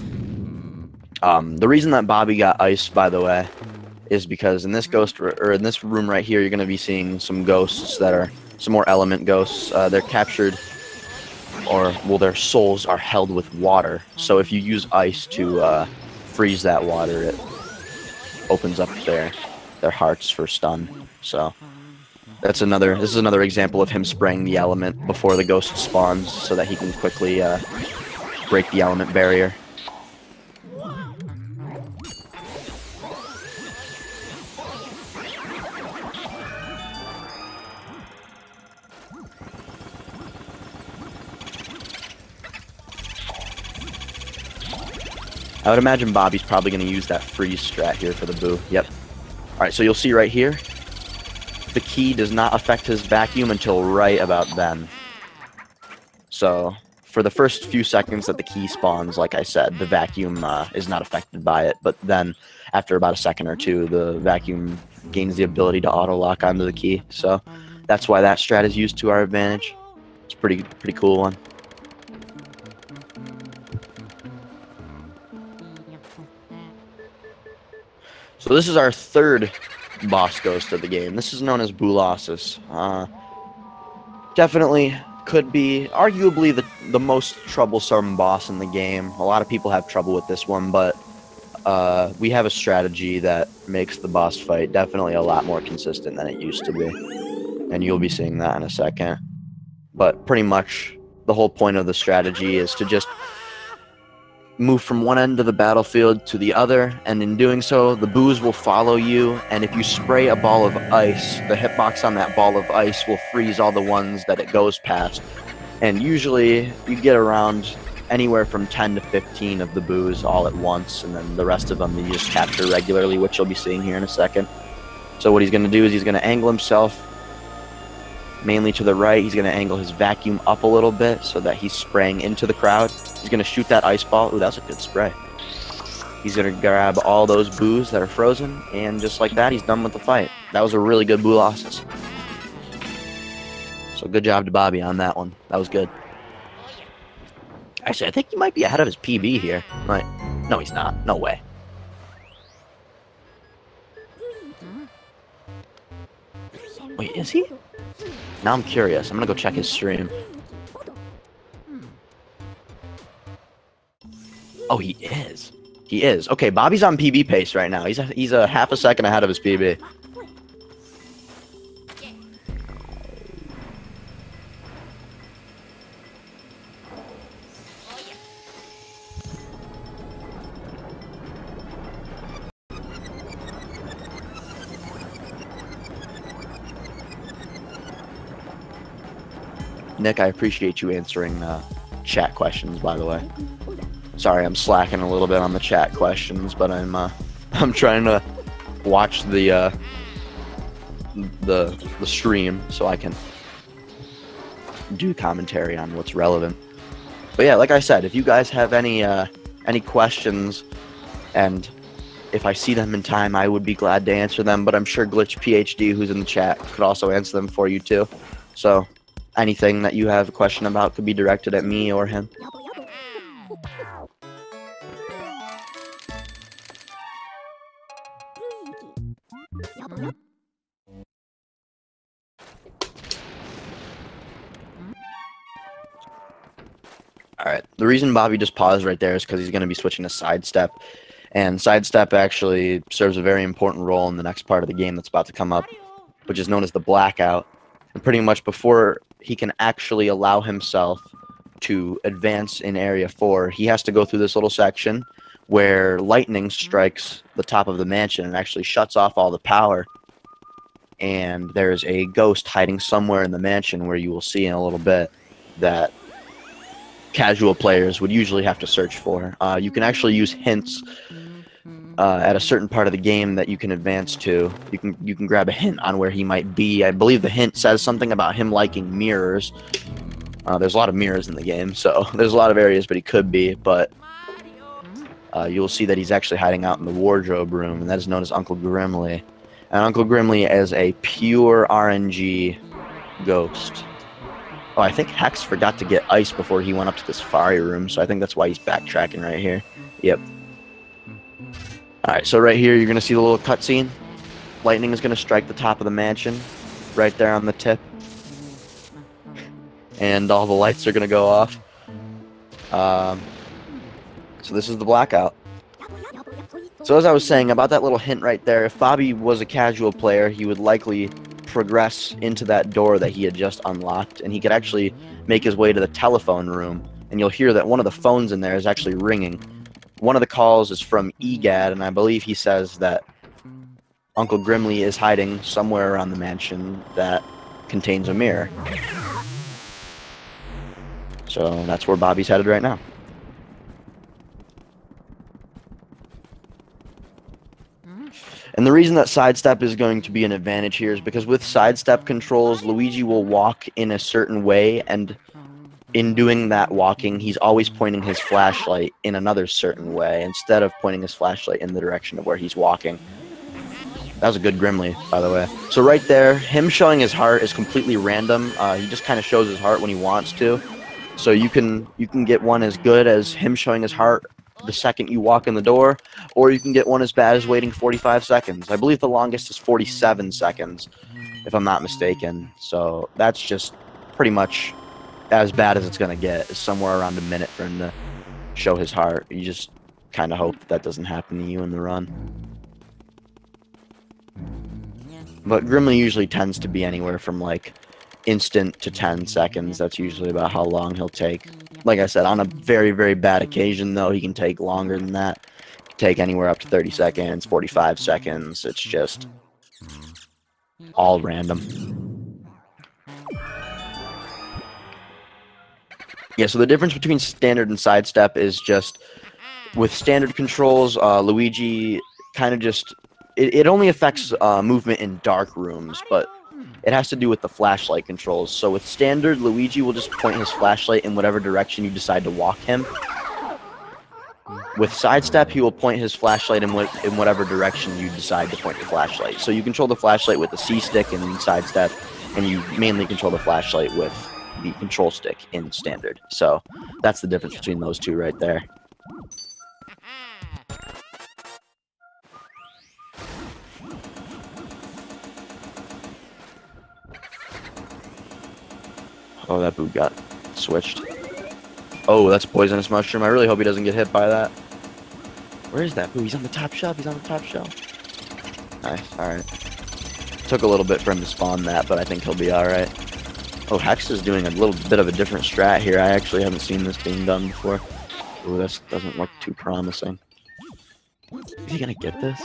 The reason that Bobby got iced, by the way, is because in this in this room right here, you're going to be seeing some ghosts that are some more element ghosts. They're captured, or well, their souls are held with water. So if you use ice to freeze that water, it opens up their hearts for stun. So this is another example of him spraying the element before the ghost spawns, so that he can quickly break the element barrier. I would imagine Bobby's probably going to use that freeze strat here for the boo. Yep. Alright, so you'll see right here, the key does not affect his vacuum until right about then. So for the first few seconds that the key spawns, like I said, the vacuum is not affected by it. But then after about a second or two, the vacuum gains the ability to auto-lock onto the key. So that's why that strat is used to our advantage. It's a pretty cool one. So this is our third boss ghost of the game. This is known as Boolossus. Definitely could be arguably the most troublesome boss in the game. A lot of people have trouble with this one, but we have a strategy that makes the boss fight definitely a lot more consistent than it used to be. And you'll be seeing that in a second. But pretty much the whole point of the strategy is to just move from one end of the battlefield to the other, and in doing so, the boos will follow you, and if you spray a ball of ice, the hitbox on that ball of ice will freeze all the ones that it goes past. And usually, you get around anywhere from 10 to 15 of the boos all at once, and then the rest of them you just capture regularly, which you'll be seeing here in a second. So what he's going to do is he's going to angle himself mainly to the right. He's going to angle his vacuum up a little bit so that he's spraying into the crowd. He's going to shoot that ice ball. Ooh, that was a good spray. He's going to grab all those boos that are frozen, and just like that, he's done with the fight. That was a really good boo losses. So good job to Bobby on that one. That was good. Actually, I think he might be ahead of his PB here. Right. No, he's not. No way. Wait, is he? Now I'm curious. I'm gonna go check his stream. Oh, he is. He is. Okay, Bobby's on PB pace right now. He's a half a second ahead of his PB. Nick, I appreciate you answering chat questions, by the way. Sorry, I'm slacking a little bit on the chat questions, but I'm trying to watch the stream so I can do commentary on what's relevant. But yeah, like I said, if you guys have any questions, and if I see them in time, I would be glad to answer them. But I'm sure Glitch PhD, who's in the chat, could also answer them for you too. So anything that you have a question about could be directed at me or him. Alright, the reason Bobby just paused right there is because he's going to be switching to sidestep. And sidestep actually serves a very important role in the next part of the game that's about to come up, which is known as the blackout. And pretty much before he can actually allow himself to advance in Area 4, he has to go through this little section where lightning strikes the top of the mansion and actually shuts off all the power. And there's a ghost hiding somewhere in the mansion where you will see in a little bit that casual players would usually have to search for. You can actually use hints at a certain part of the game that you can advance to. You can grab a hint on where he might be. I believe the hint says something about him liking mirrors. There's a lot of mirrors in the game, so there's a lot of areas but he could be, but you'll see that he's actually hiding out in the wardrobe room, and that is known as Uncle Grimly. And Uncle Grimly is a pure RNG ghost. Oh, I think Hex forgot to get ice before he went up to the safari room, so I think that's why he's backtracking right here. Yep. Alright, so right here you're going to see the little cutscene. Lightning is going to strike the top of the mansion, right there on the tip. And all the lights are going to go off. So this is the blackout. So as I was saying about that little hint right there, if Bobby was a casual player, he would likely progress into that door that he had just unlocked, and he could actually make his way to the telephone room, and you'll hear that one of the phones in there is actually ringing. One of the calls is from EGAD, and I believe he says that Uncle Grimly is hiding somewhere around the mansion that contains a mirror. So that's where Bobby's headed right now. And the reason that sidestep is going to be an advantage here is because with sidestep controls, Luigi will walk in a certain way, and in doing that walking, he's always pointing his flashlight in another certain way, instead of pointing his flashlight in the direction of where he's walking. That was a good Grimly, by the way. So right there, him showing his heart is completely random. He just kind of shows his heart when he wants to. So you can get one as good as him showing his heart the second you walk in the door, or you can get one as bad as waiting 45 seconds. I believe the longest is 47 seconds, if I'm not mistaken. So that's just pretty much as bad as it's going to get, is somewhere around a minute for him to show his heart. You just kind of hope that doesn't happen to you in the run. But Grimly usually tends to be anywhere from like instant to 10 seconds. That's usually about how long he'll take. Like I said, on a very, very bad occasion, though, he can take longer than that. Take anywhere up to 30 seconds, 45 seconds. It's just all random. Yeah, so the difference between standard and sidestep is just with standard controls, Luigi kind of just... It only affects movement in dark rooms, but it has to do with the flashlight controls. So with standard, Luigi will just point his flashlight in whatever direction you decide to walk him. With sidestep, he will point his flashlight in whatever direction you decide to point your flashlight. So you control the flashlight with the C stick in sidestep, and you mainly control the flashlight with the control stick in standard. So that's the difference between those two right there. Oh, that boo got switched. Oh, that's a poisonous mushroom. I really hope he doesn't get hit by that. Where is that boo? He's on the top shelf. He's on the top shelf. Nice. Alright. Took a little bit for him to spawn that, but I think he'll be alright. Oh, Hex is doing a little bit of a different strat here. I actually haven't seen this being done before. Ooh, this doesn't look too promising. Is he gonna get this?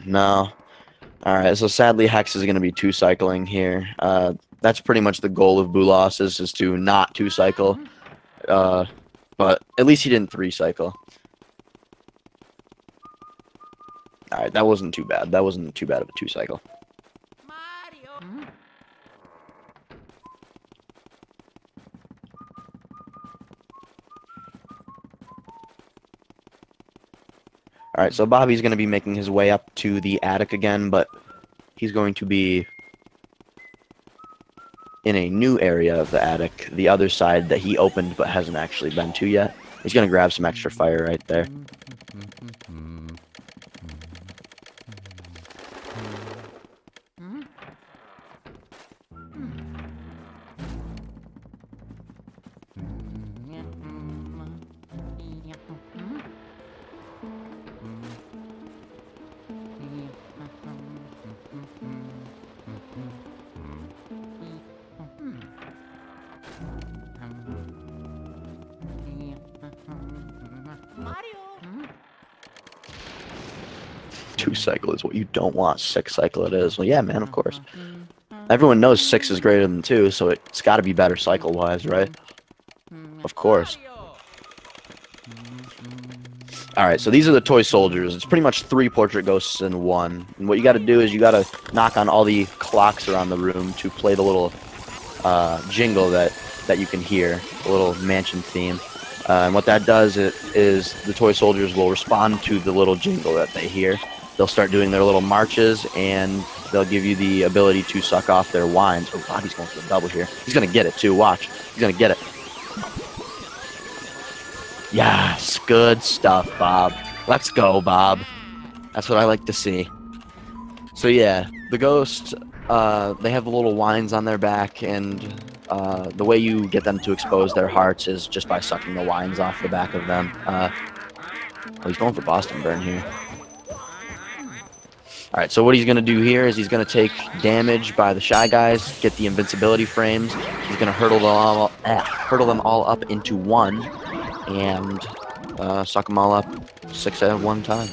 No. Alright, so sadly Hex is gonna be two-cycling here. That's pretty much the goal of Boulos is to not two-cycle. But at least he didn't three-cycle. Alright, that wasn't too bad. That wasn't too bad of a two-cycle. Alright, so Bobby's going to be making his way up to the attic again, but he's going to be in a new area of the attic, the other side that he opened but hasn't actually been to yet. He's going to grab some extra fire right there. Two-cycle is what you don't want. Six-cycle it is. Well, yeah, man, of course. Everyone knows 6 is greater than 2, so it's got to be better cycle-wise, right? Of course. Alright, so these are the toy soldiers. It's pretty much 3 portrait ghosts in 1. And what you got to do is you got to knock on all the clocks around the room to play the little jingle that you can hear, the little mansion theme. And what that does is the toy soldiers will respond to the little jingle that they hear. They'll start doing their little marches, and they'll give you the ability to suck off their wines. Oh, Bobby's going for the double here. He's going to get it, too. Watch. He's going to get it. Yes, good stuff, Bob. Let's go, Bob. That's what I like to see. So, yeah, the ghosts, they have the little wines on their back, and the way you get them to expose their hearts is just by sucking the wines off the back of them. Oh, he's going for Boston Burn here. Alright, so what he's going to do here is he's going to take damage by the Shy Guys, get the invincibility frames. He's going to hurdle them all up into 1, and suck them all up 6 at one time.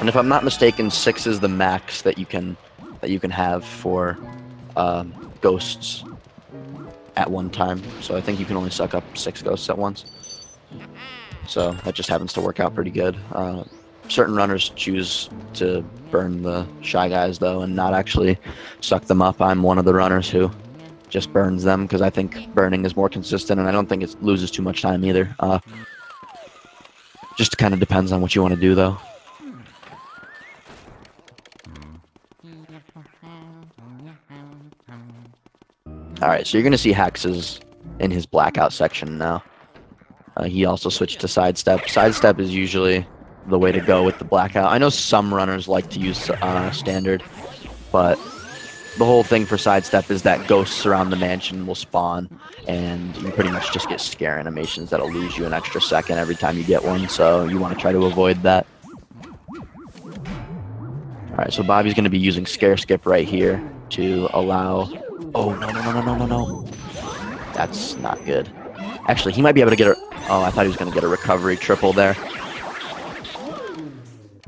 And if I'm not mistaken, 6 is the max that you can have for ghosts at one time. So I think you can only suck up 6 ghosts at once. So that just happens to work out pretty good. Certain runners choose to burn the Shy Guys, though, and not actually suck them up. I'm one of the runners who just burns them, because I think burning is more consistent, and I don't think it loses too much time either. Just kind of depends on what you want to do, though. Alright, so you're going to see Hexes in his blackout section now. He also switched to sidestep. Sidestep is usually the way to go with the blackout. I know some runners like to use standard, but the whole thing for sidestep is that ghosts around the mansion will spawn, and you pretty much just get scare animations that'll lose you an extra second every time you get one, so you want to try to avoid that. Alright, so Bobby's going to be using Scare Skip right here to allow... Oh, no. That's not good. Actually, he might be able to get a... Oh, I thought he was going to get a recovery triple there.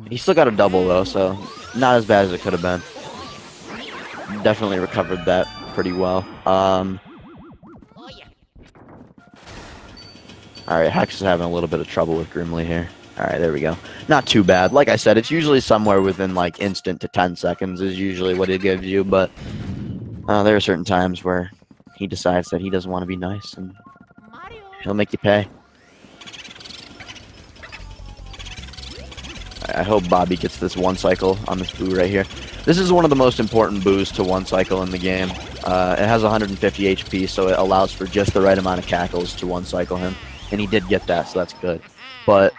He still got a double, though, so not as bad as it could have been. Definitely recovered that pretty well. Alright, Hex is having a little bit of trouble with Grimly here. Alright, there we go. Not too bad. Like I said, it's usually somewhere within, like, instant to 10 seconds is usually what it gives you, but there are certain times where he decides that he doesn't want to be nice, and he'll make you pay. I hope Bobby gets this one cycle on this boo right here. This is one of the most important boos to one cycle in the game. It has 150 HP, so it allows for just the right amount of cackles to one cycle him. And he did get that, so that's good. But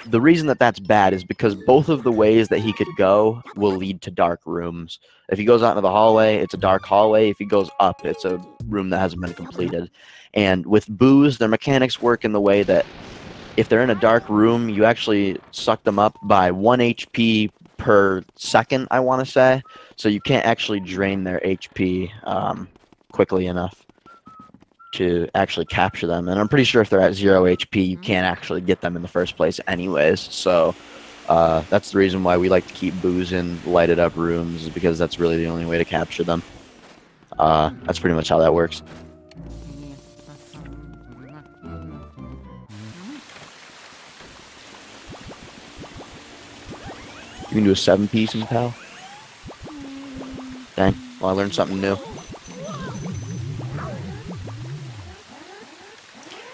the reason that that's bad is because both of the ways that he could go will lead to dark rooms. If he goes out into the hallway, it's a dark hallway. If he goes up, it's a room that hasn't been completed. And with boos, their mechanics work in the way that if they're in a dark room, you actually suck them up by 1 HP per second, I want to say. So you can't actually drain their HP quickly enough to actually capture them. And I'm pretty sure if they're at 0 HP, you can't actually get them in the first place anyways. So that's the reason why we like to keep boos in lighted up rooms, is because that's really the only way to capture them. That's pretty much how that works. You can do a 7-piece in PAL? Dang, well, I learned something new.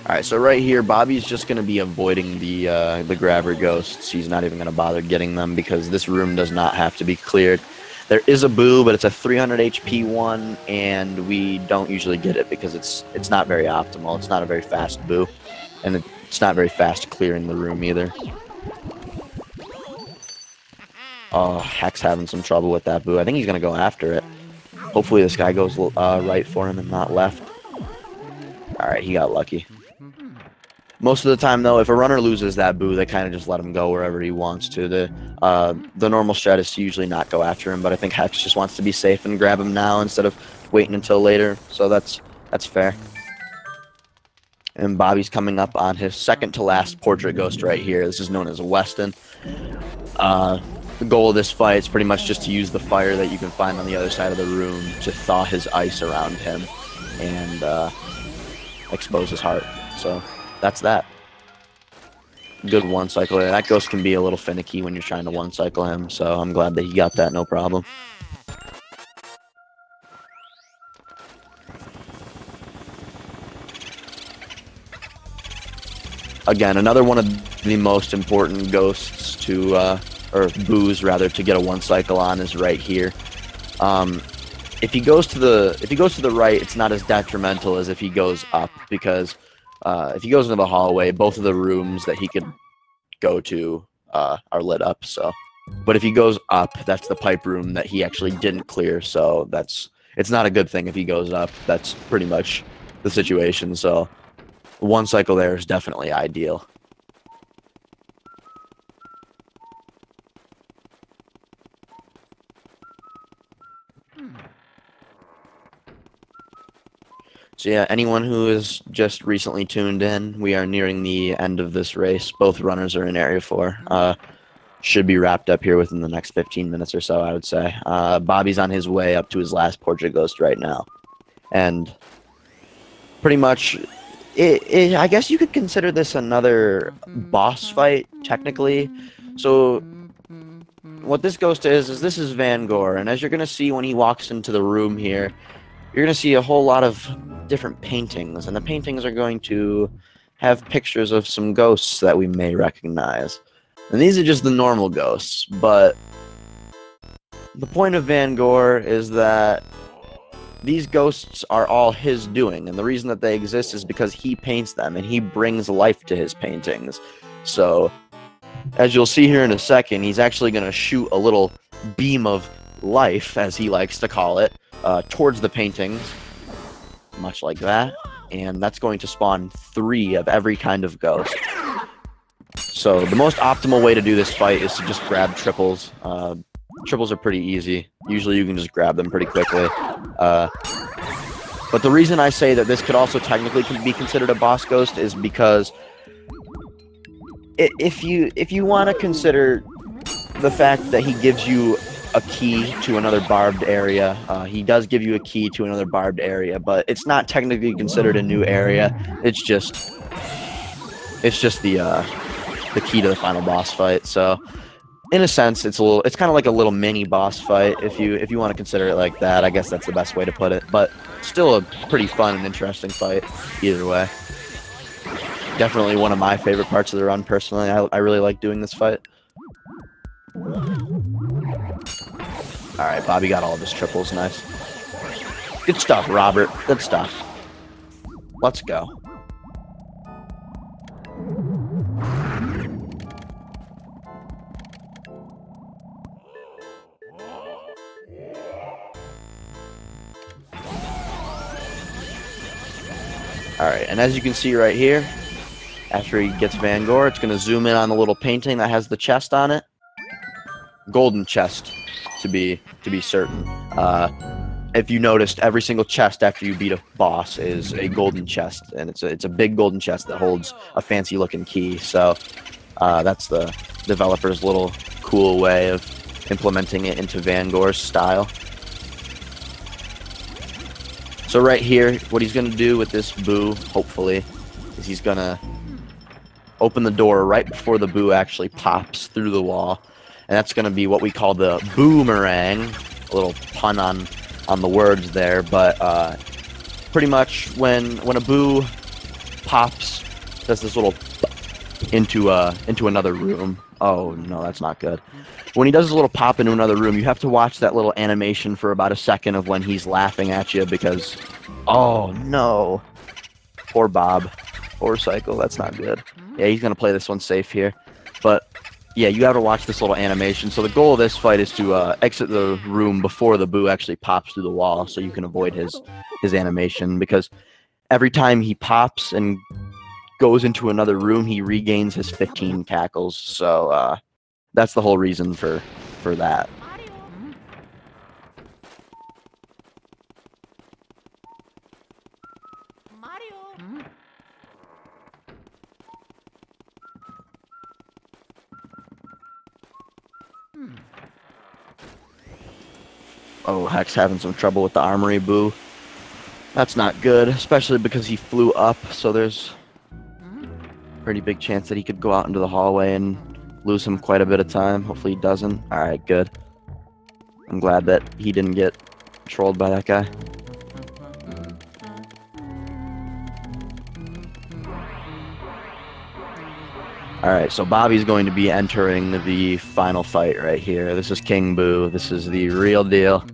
Alright, so right here, Bobby's just going to be avoiding the grabber ghosts. He's not even going to bother getting them because this room does not have to be cleared. There is a boo, but it's a 300 HP one, and we don't usually get it because it's not very optimal. It's not a very fast boo, and it's not very fast clearing the room either. Oh, Hex having some trouble with that boo. I think he's going to go after it. Hopefully this guy goes right for him and not left. Alright, he got lucky. Most of the time, though, if a runner loses that boo, they kind of just let him go wherever he wants to. The normal strat is to usually not go after him, but I think Hex just wants to be safe and grab him now instead of waiting until later. So that's fair. And Bobby's coming up on his second to last portrait ghost right here. This is known as a Weston. The goal of this fight is pretty much just to use the fire that you can find on the other side of the room to thaw his ice around him and expose his heart. So that's that. Good one cycle there. That ghost can be a little finicky when you're trying to one cycle him, so I'm glad that he got that no problem. Again, another one of the most important ghosts to, or boos rather, to get a one cycle on is right here. If he goes to the right, it's not as detrimental as if he goes up, because if he goes into the hallway, both of the rooms that he could go to are lit up. So, but if he goes up, that's the pipe room that he actually didn't clear. So it's not a good thing if he goes up. That's pretty much the situation. So one cycle there is definitely ideal. So yeah, anyone who is just recently tuned in, we are nearing the end of this race. Both runners are in Area 4. Should be wrapped up here within the next 15 minutes or so, I would say. Bobby's on his way up to his last portrait ghost right now. And pretty much, I guess you could consider this another boss fight, technically. So what this ghost is this is Van Gogh, and as you're going to see when he walks into the room here, you're going to see a whole lot of different paintings, and the paintings are going to have pictures of some ghosts that we may recognize. And these are just the normal ghosts, but the point of Van Gogh is that these ghosts are all his doing, and the reason that they exist is because he paints them, and he brings life to his paintings. So, as you'll see here in a second, he's actually going to shoot a little beam of life, as he likes to call it, towards the paintings, much like that, and that's going to spawn 3 of every kind of ghost. So the most optimal way to do this fight is to just grab triples. triples are pretty easy. Usually you can just grab them pretty quickly. But the reason I say that this could also technically be considered a boss ghost is because if you want to consider the fact that he gives you a key to another barbed area, he does give you a key to another barbed area, but it's not technically considered a new area. It's just the key to the final boss fight. So in a sense, it's kind of like a little mini boss fight if you want to consider it like that. I guess that's the best way to put it, but still a pretty fun and interesting fight either way. Definitely one of my favorite parts of the run personally. I really like doing this fight. Alright, Bobby got all of his triples. Nice. Good stuff, Robert. Good stuff. Let's go. Alright, and as you can see right here, after he gets Vangor, it's going to zoom in on the little painting that has the chest on it. Golden chest, to be certain. If you noticed, every single chest after you beat a boss is a golden chest, and it's a big golden chest that holds a fancy-looking key. So that's the developer's little cool way of implementing it into Vangor's style. So right here, what he's going to do with this boo, hopefully, is he's going to open the door right before the boo actually pops through the wall. And that's going to be what we call the boomerang. A little pun on the words there. But pretty much when a boo pops, does this little into another room. Oh, no, that's not good. When he does his little pop into another room, you have to watch that little animation for about a second of when he's laughing at you because, oh, no. Poor Bob. Poor Cycle. That's not good. Yeah, he's going to play this one safe here. But, yeah, you have to watch this little animation. So the goal of this fight is to exit the room before the boo actually pops through the wall so you can avoid his animation. Because every time he pops and goes into another room, he regains his 15 tackles. So, that's the whole reason for that. Oh, Hex having some trouble with the armory boo. That's not good, especially because he flew up, so there's a pretty big chance that he could go out into the hallway and lose him quite a bit of time. Hopefully he doesn't. Alright, good. I'm glad that he didn't get trolled by that guy. Alright, so Bobby's going to be entering the final fight right here. This is King Boo. This is the real deal.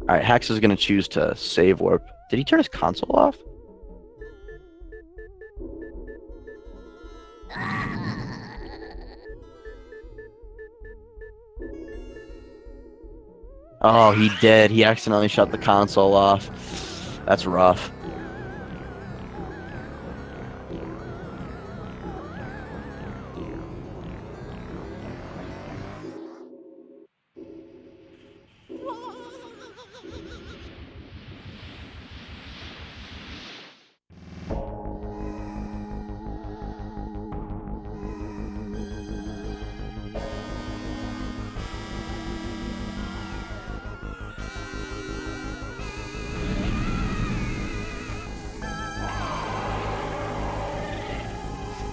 Alright, Hex is going to choose to save warp. Did he turn his console off? Oh, he did. He accidentally shut the console off. That's rough.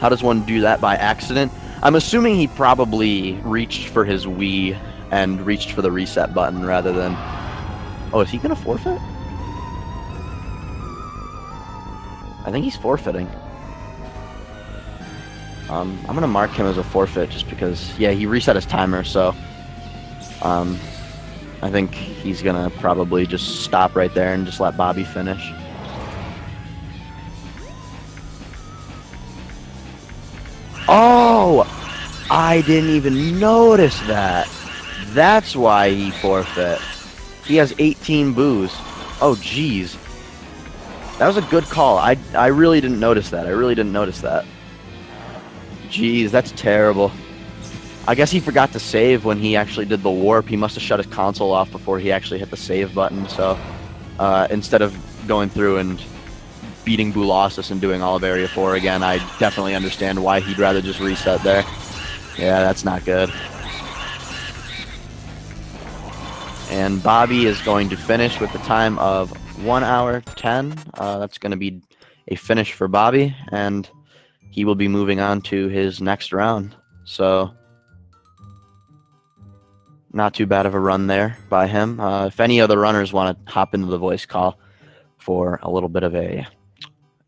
How does one do that by accident? I'm assuming he probably reached for his Wii and reached for the reset button rather than... Oh, is he going to forfeit? I think he's forfeiting. I'm going to mark him as a forfeit just because, yeah, he reset his timer, so... I think he's going to probably just stop right there and just let Bobby finish. Oh! I didn't even notice that. That's why he forfeit. He has 18 boos. Oh, jeez. That was a good call. I really didn't notice that. I really didn't notice that. Jeez, that's terrible. I guess he forgot to save when he actually did the warp. He must have shut his console off before he actually hit the save button. So instead of going through and beating Boolossus and doing all of Area 4 again, I definitely understand why he'd rather just reset there. Yeah, that's not good. And Bobby is going to finish with the time of 1 hour 10. That's going to be a finish for Bobby, and he will be moving on to his next round. So not too bad of a run there by him. If any other runners want to hop into the voice call for a little bit of a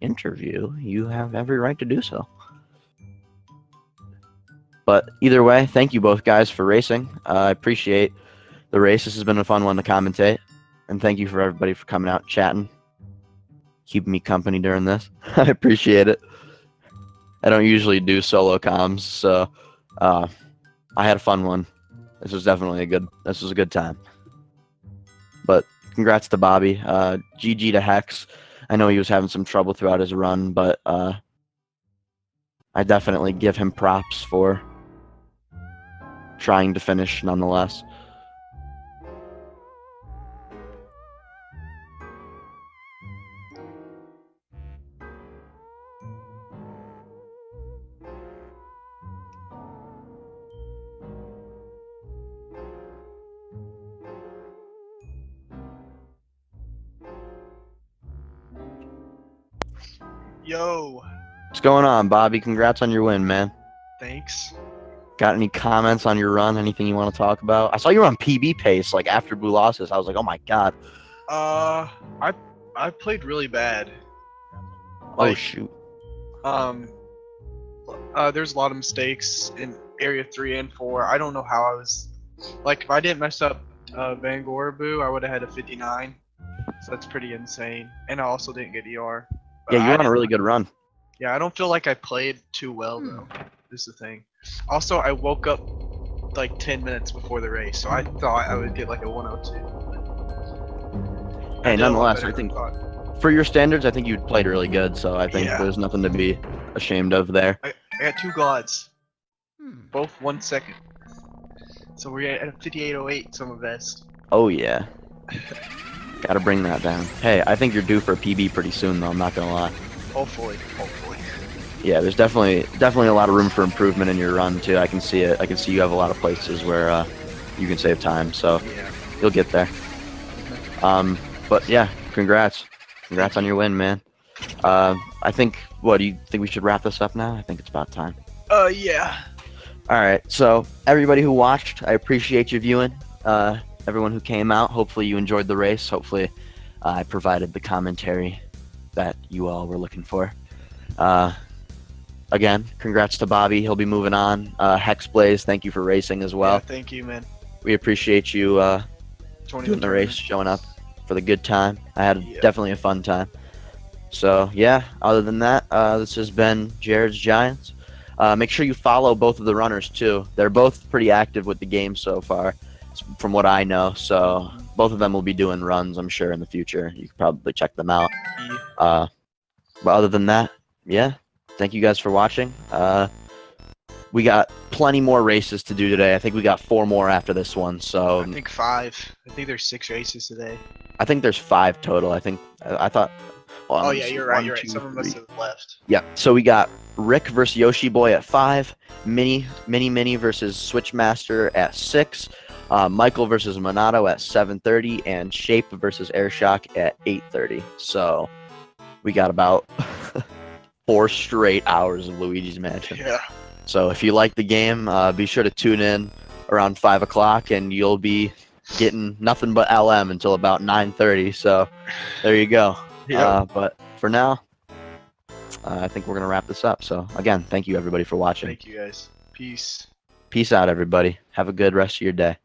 interview, you have every right to do so. But either way, thank you both guys for racing. I appreciate the race. This has been a fun one to commentate. And thank you for everybody for coming out, chatting, keeping me company during this. I appreciate it. I don't usually do solo comms, so I had a fun one. This was definitely this was a good time. But congrats to Bobby. GG to Hex. I know he was having some trouble throughout his run, but I definitely give him props for trying to finish nonetheless. Yo. What's going on, Bobby? Congrats on your win, man. Thanks. Got any comments on your run? Anything you want to talk about? I saw you were on PB pace, like after Boolossus. I was like, oh my god. I played really bad. Oh shoot. There's a lot of mistakes in Area 3 and 4. I don't know how I was. Like, if I didn't mess up Van Goraboo, I would have had a 59. So that's pretty insane. And I also didn't get ER. Yeah, you're on a really good run. Yeah, I don't feel like I played too well, though. This is the thing. Also, I woke up like 10 minutes before the race, so I thought I would get like a 102. Hey, nonetheless, I think for your standards, I think you played really good, so I think there's nothing to be ashamed of there. I got 2 gods. Both 1 second. So we're at a 58.08 summer best. Oh, yeah. Gotta bring that down. Hey, I think you're due for a PB pretty soon, though. I'm not gonna lie. Hopefully. Yeah, there's definitely a lot of room for improvement in your run too. I can see it. I can see you have a lot of places where you can save time. So you'll get there. But yeah, congrats on your win, man. I think. What do you think? We should wrap this up now. I think it's about time. Yeah. All right. So everybody who watched, I appreciate you viewing. Everyone who came out, hopefully you enjoyed the race. Hopefully I provided the commentary that you all were looking for. Again, congrats to Bobby. He'll be moving on. HexBlaze, thank you for racing as well. Yeah, thank you, man. We appreciate you doing the race, showing up for the good time. I had definitely a fun time. So, yeah, other than that, this has been Jared's Giants. Make sure you follow both of the runners, too. They're both pretty active with the game so far, from what I know. So, both of them will be doing runs, I'm sure, in the future. You can probably check them out. But other than that, yeah, thank you guys for watching. We got plenty more races to do today. I think we got 4 more after this one. So I think 5. I think there's 6 races today. I think there's 5 total. I thought. Well, oh yeah, you're right. 1, You're right. 2, Some of us 3. have left. Yeah. So we got Rick versus Yoshi Boy at 5. Mini versus Switchmaster at 6. Michael versus Monado at 7:30, and Shape versus Airshock at 8:30. So we got about 4 straight hours of Luigi's Mansion. Yeah. So if you like the game, be sure to tune in around 5 o'clock, and you'll be getting nothing but LM until about 9:30. So there you go. Yeah. But for now, I think we're gonna wrap this up. So again, thank you everybody for watching. Thank you guys. Peace. Peace out, everybody. Have a good rest of your day.